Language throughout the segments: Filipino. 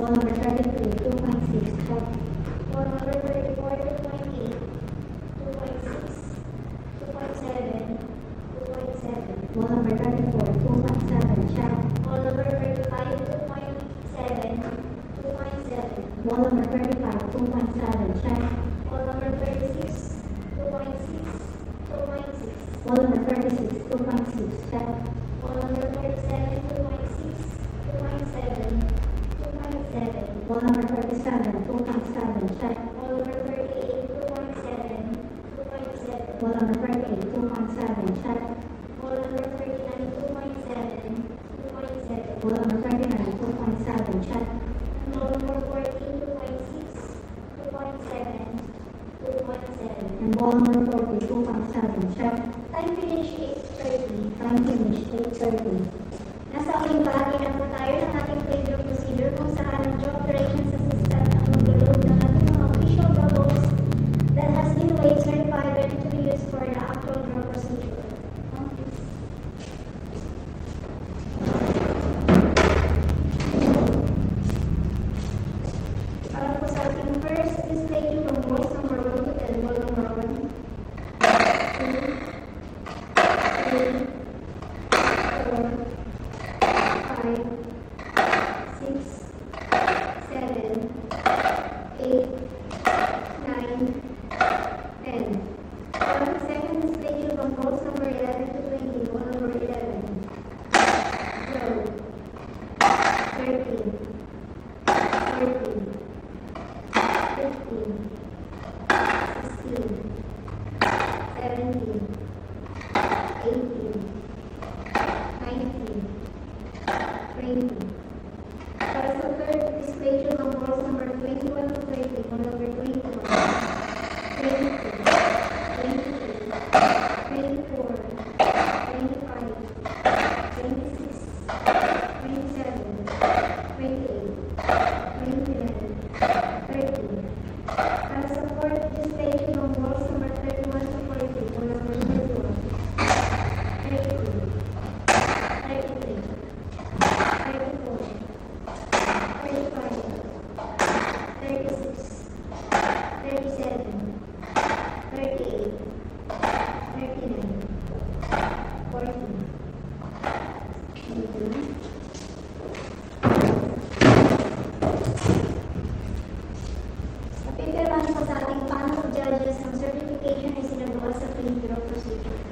Ball number 33, 2.6, check. Ball number 34, 2.8, 2.6, 2.7, 2.7. Ball number 34, 2.7, check. Ball number 35, 2.7, 2.7. Ball number 35, 2.7, check. Ball number 36, 2.6, 2.6. Ball number 36, 2.6, check. Ball number 37, 2.6, 2.7, 2.7. Ball number 37, 2.7, check. Ball number 38, 2.7, 2.7. Ball number 38, 2.7, check. Ball number 39, 2.7, 2.7. Ball number 39, 2.7, check. Ball number 14, 2.6, 2.7, 2.7. And ball number 40, 2.7, check. Time finish 8:30. Time finish, 8:30. Nasa uling bahagi na po tayo ng ating playground procedure kung saan ang job operations assistant ang mag-load ng ating mga official doubles that has been weight certified ready to be used for the actual draw procedure. Para po sa ating first display yung balls number 1 to 10, ball number 1, 2, 3, 4, 5, 6, 7, 8, 9, 10. For the second display from balls number 11 to 20, ball number 11, 12, 13, 14, 15, 16, 17, 18, 19, 20. Para sa third display ng balls number 21 to 30, ball number 21, 22, 23, 24, 25, 26, 27, 28, 29, 30. Para sa fourth display ng balls number 31 to 40, ball number 31, 32, 33, 34, 35, 36, 37, 38, 39, 40. Napipirmahan po sa ating panel of judges ang certification ay sinagawa sa playground procedure.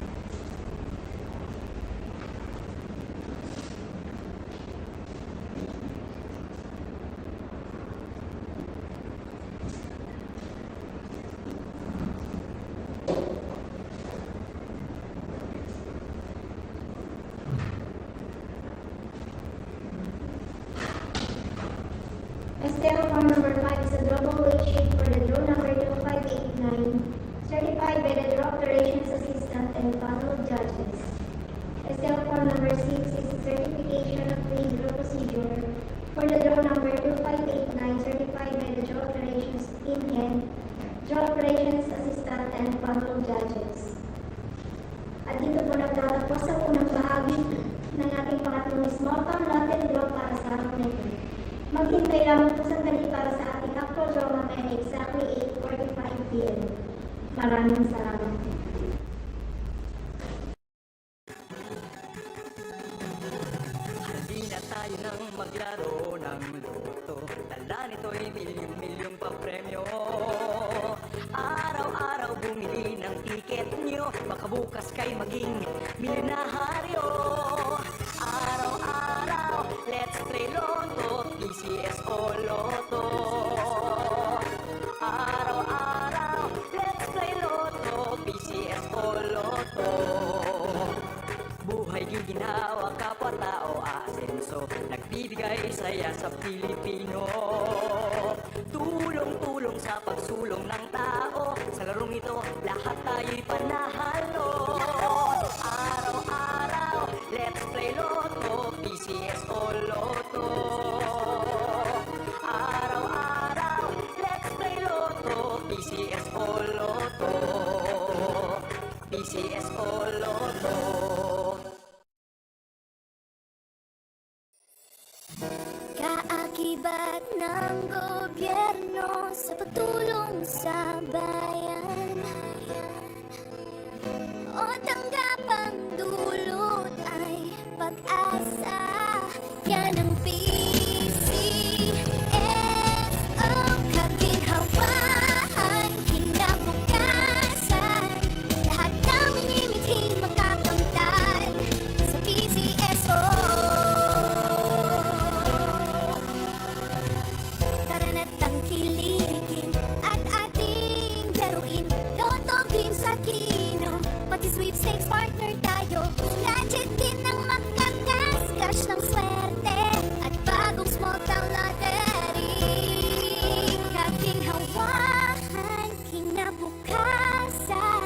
Estero form number 5 is a double weight sheet for the draw number 2589, certified by the draw operations assistant and panel of judges. Estero form number 6 is a certification of free draw procedure for the draw number 2589, certified by the draw operations team head, draw operations assistant and panel of judges. At dito po nagtatapos sa unang bahagi ng ating pangatlong small town lottery draw para sa araw na ito. Maghintay lamang po sandali para sa ating actual draw mamaya exactly 8:45 p.m. Maraming salamat. Hindi na tayo nang maglaro ng loto. Dala nito'y milyong-milyong papremyo. Araw-araw bumili ng tiket nyo, baka bukas kay maging milyonaryo. Araw-araw, let's play Lotto, PCS o Lotto. Araw-araw, let's play Lotto, PCS o Lotto. Buhay ginawa, kapwa-tao, asenso, nagbibigay saya sa Pilipino. Tulong-tulong sa pagsulong ng tao, sa larong ito, lahat tayo'y panahalo. Araw-araw, let's play Lotto, PCS o Lotto. Araw-araw, let's play Lotto, PCS o Lotto. PCS o Lotto. Kaakibat ng gobyerno sa pagtulong sa bayan o tanggapang dulot ay pag-asa. Yan ang PCSO, kaginhawaan, kinabukasan. Lahat ng minimiting makakamtan sa PCSO. Tara na't tangkilikin at ating laruin. Lotto, games at kino, pati sweepstakes partner tayo. Gadget din ang makakas-cash ng swerte at bagong small town lottery. Kaginhawahan, kinabukasan.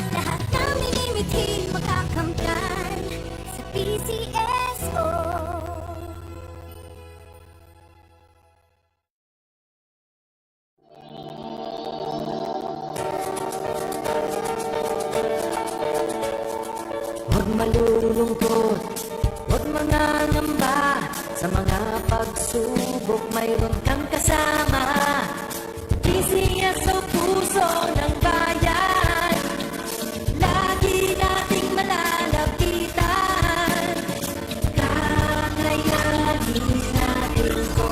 Lahat ng minimiting makakamtan sa PCSO. Huwag malulungkot, huwag mangangamba. Sa mga pagsubok mayroon kang kasama. PCSO, puso ng bayan, lagi nating malalapitan. Kakayanin natin to,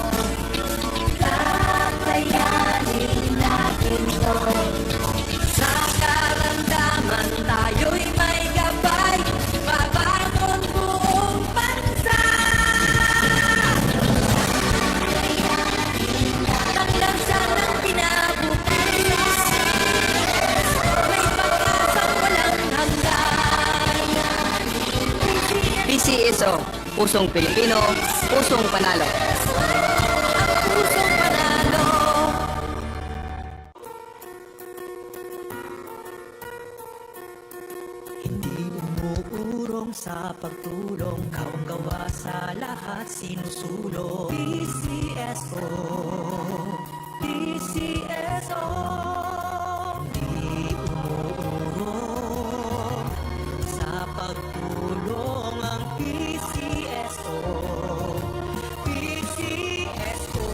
kakayanin natin to. Sa karamdaman tayo'y may gabay, babangon buong bansa. Paglansa ng pinabukas, may pag-asang walang hanggan. PCSO, pusong Pilipino, pusong panalo. Ang pusong panalo. Hindi umuurong sa pagtulong, kawang gawa sa lahat sinusulong. PCSO, PCSO. Hindi umuurong sa pagtulong ang PCSO, PCSO.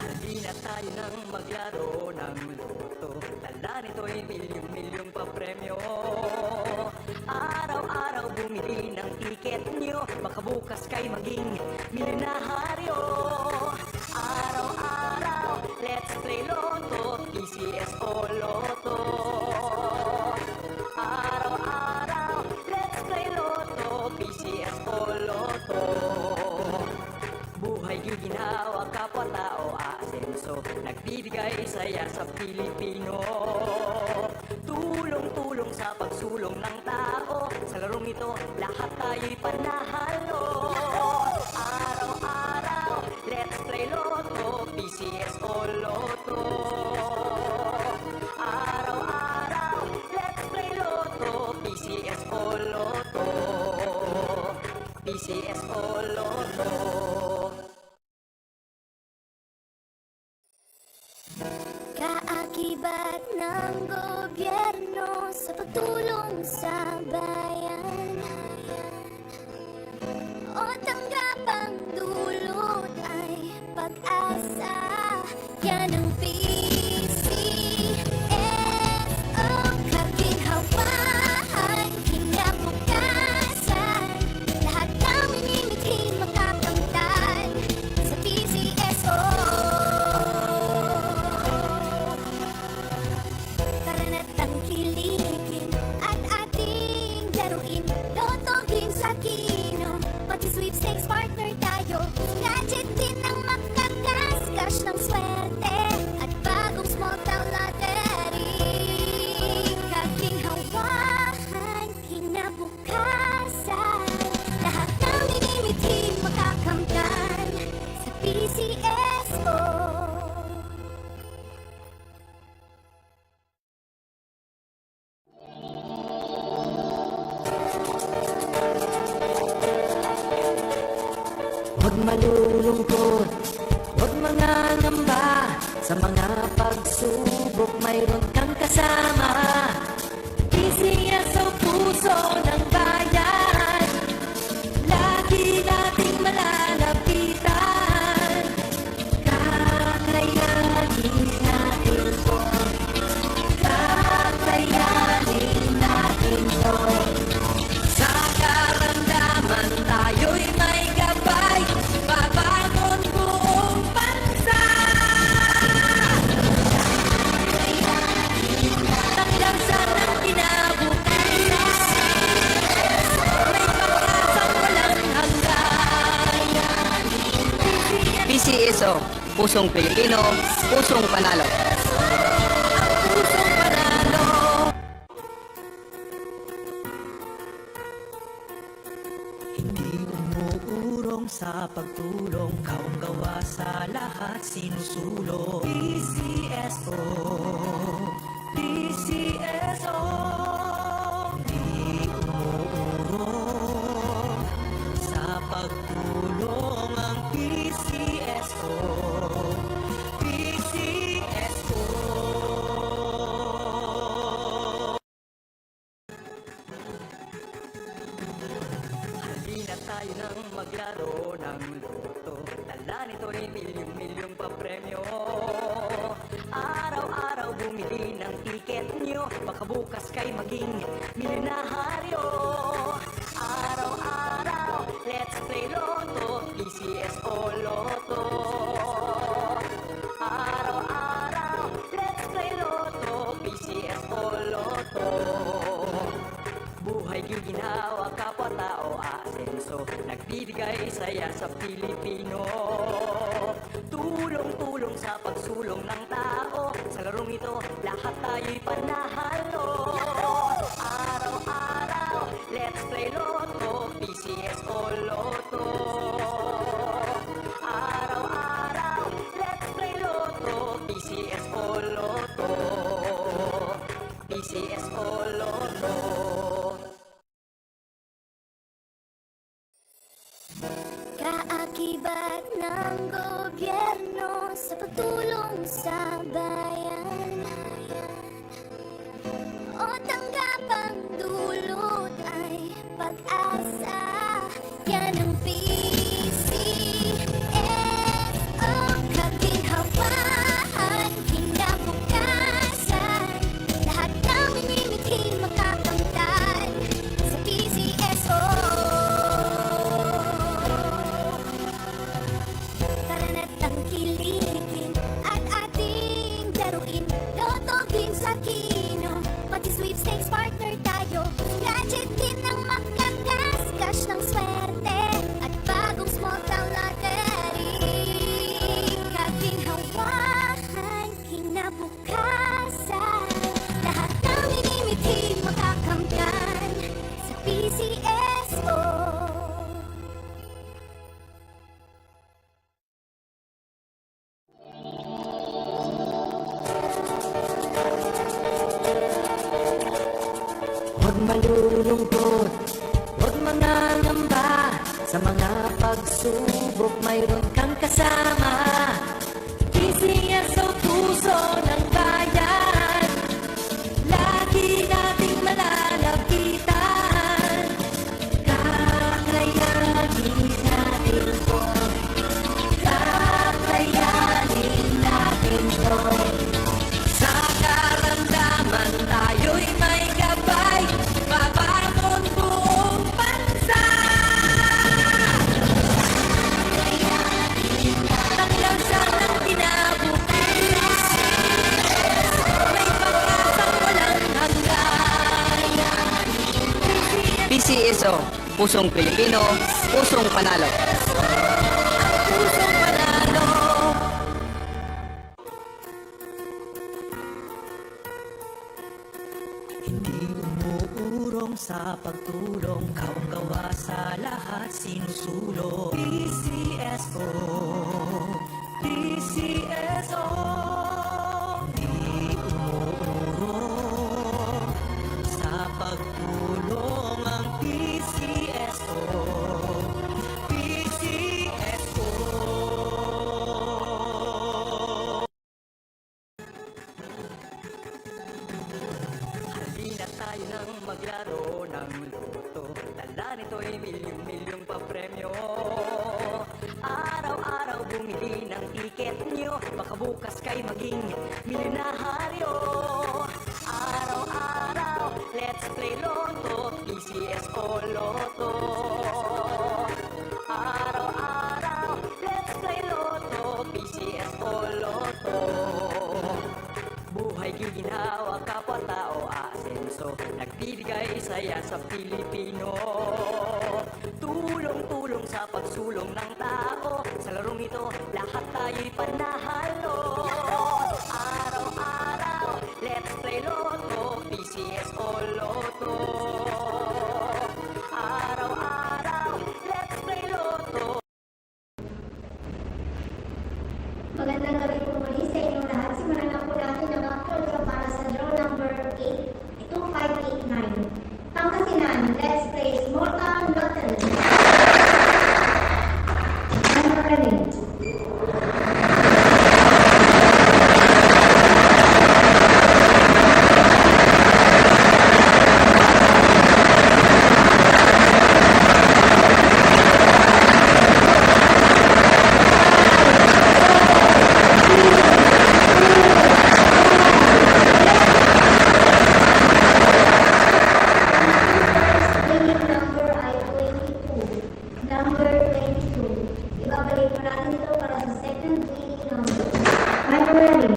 Halina tayo nang maglaro ng loto. Tala nito'y milyong-milyong papremyo. Araw-araw bumili ng tiket nyo, baka bukas kay maging milyonaryo. Araw-araw, let's play Lotto, PCSO Lotto. Araw-araw, let's play Lotto, PCSO Lotto. Buhay giginawa, kapwa-tao aasenso, nagbibigay saya sa Pilipino. Tulong-tulong sa pagsulong ng tao, sa larong ito lahat tayo'y panahalo. Araw-araw, let's play Lotto, PCSO Lotto. Araw-araw, let's play Lotto, PCSO Lotto. PCSO Lotto. Kaakibat ng gobyerno sa pagtulong sa bayan o tanggapang dulot ay pag-asa. Yan ang PCSO, kaginhawaan, kinabukasan. Lahat ng minimiting makakamtan sa PCSO. Tara na't tangkilikin at ating laruin. Lotto, games at kino, pati sweepstakes partner tayo. Gadget din ang makakas-cash ng swerte at bagong small town lottery. Kaginhawahan, kinabukasan. Lahat ng minimiting makakamtan sa PCSO. PCSO, pusong Pilipino, pusong panalo. Pusong panalo. Hindi umuurong sa pagtulong, kaong gawa sa lahat sinusulong. PCSO, PCSO. Hindi umuurong sa pagtulong ang PCSO, PCSO. Halina tayo nang maglaro ng loto. Tala nito'y milyong-milyong papremyo. Araw-araw bumili ng tiket nyo, baka bukas kay maging milyonaryo. Araw-araw, let's play Lotto, PCSO Lotto. Araw-araw, let's play Lotto, PCSO Lotto. Buhay giginawa, kapwa-tao asenso, nagbibigay saya sa Pilipino. Tulong-tulong sa pagsulong ng tao, sa larong ito lahat tayo'y panahalo. Araw-araw, let's play Lotto, PCSO Lotto. Araw-araw, let's play Lotto, PCSO Lotto. PCSO Lotto. Kaakibat ng gobyerno sa pagtulong sa bayan, o tanggapang dulot ay pag-asa. Yan ang PCSO, kaginhawahan, kinabukasan. Lahat ng minimitin makakamtan sa PCSO. Tara na't tangkilikin at ating laruin. Lotto, Game sa Kino, pati sweepstakes partner tayo. Gadget din ang makakas, cash ng swerte at bagong small town lottery. Kaginhawahan, kinabukasan. Lahat ng minimitin makakamtan sa PCSO. Huwag malulungkot, huwag mangangamba. Sa mga pagsubok mayroon kang kasama. PCSO, puso ng bayan, lagi nating malalapitan. Kakayanin natin to, kakayanin natin to. Sa karamdaman tayo'y may gabay, babangon buong bansa. Tanglansan ng kinabukasan, may pag-asang walang hanggan. PCSO, pusong Pilipino, pusong panalo. Pusong panalo. Hindi umuurong sa pagtulong, kaong gawa sa lahat sinusulong. PCSO, PCSO. Hindi umuurong sa pagtulong ang PCSO, PCSO. Halina tayo nang maglaro ng loto. Tala nito'y milyong-milyong papremyo. Araw-araw bumili ng tiket nyo, baka bukas kay maging milyonaryo. Araw-araw, let's play Lotto, PCSO Lotto. Araw-araw, let's play Lotto, PCSO Lotto. Buhay giginawa, kapwa-tao asenso, nagbibigay saya sa Pilipino. Tulong-tulong sa pagsulong ng tao, sa larong ito lahat tayo may panahalo. Araw-araw, let's play Lotto, PCS o Lotto. Araw-araw, let's play Lotto. Magandang gabi po muli sa inyong lahat. Simulan na po natin ang actual draw para sa draw number 2589. Pangasinan, let's play Small Town Lottery. Number 8. Winning number ay 22. Number 22. Ibabalik po natin ito para sa second winning number. Are you ready?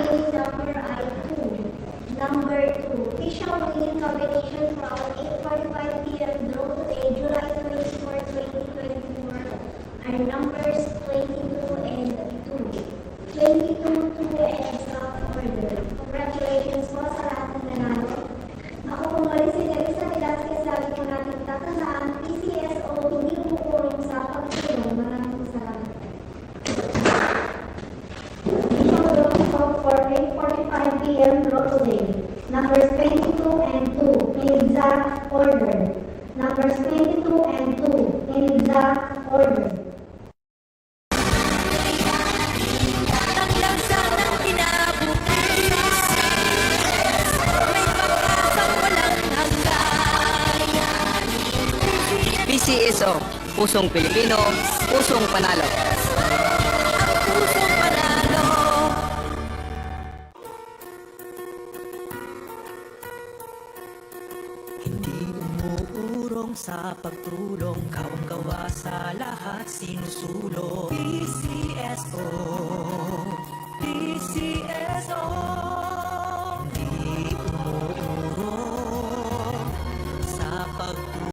Winning number ay 2. Number 2. Official winning combination for our 8:45 p.m. draw today, July 24, 2024 are numbers 22 and 2. 22, 2 and exact order. Congratulations po sa lahat ng nanalo. Ako po muli si Teresa Velasquez. Lagi po natin tatandaan, PCSO hindi umukulong sa pagtulong. Maraming salamat. Official drawing call for 8:45 p.m. draw today. Numbers 22 and 2 in exact order. Numbers 22 and 2 in exact order. Ang lansa ng kinabukasan, may pag-asang walang hanggan. PCSO, pusong Pilipino, pusong panalo. Ang pusong panalo. Hindi umuurong sa pagtulong, kawang gawa sa lahat sinusulong.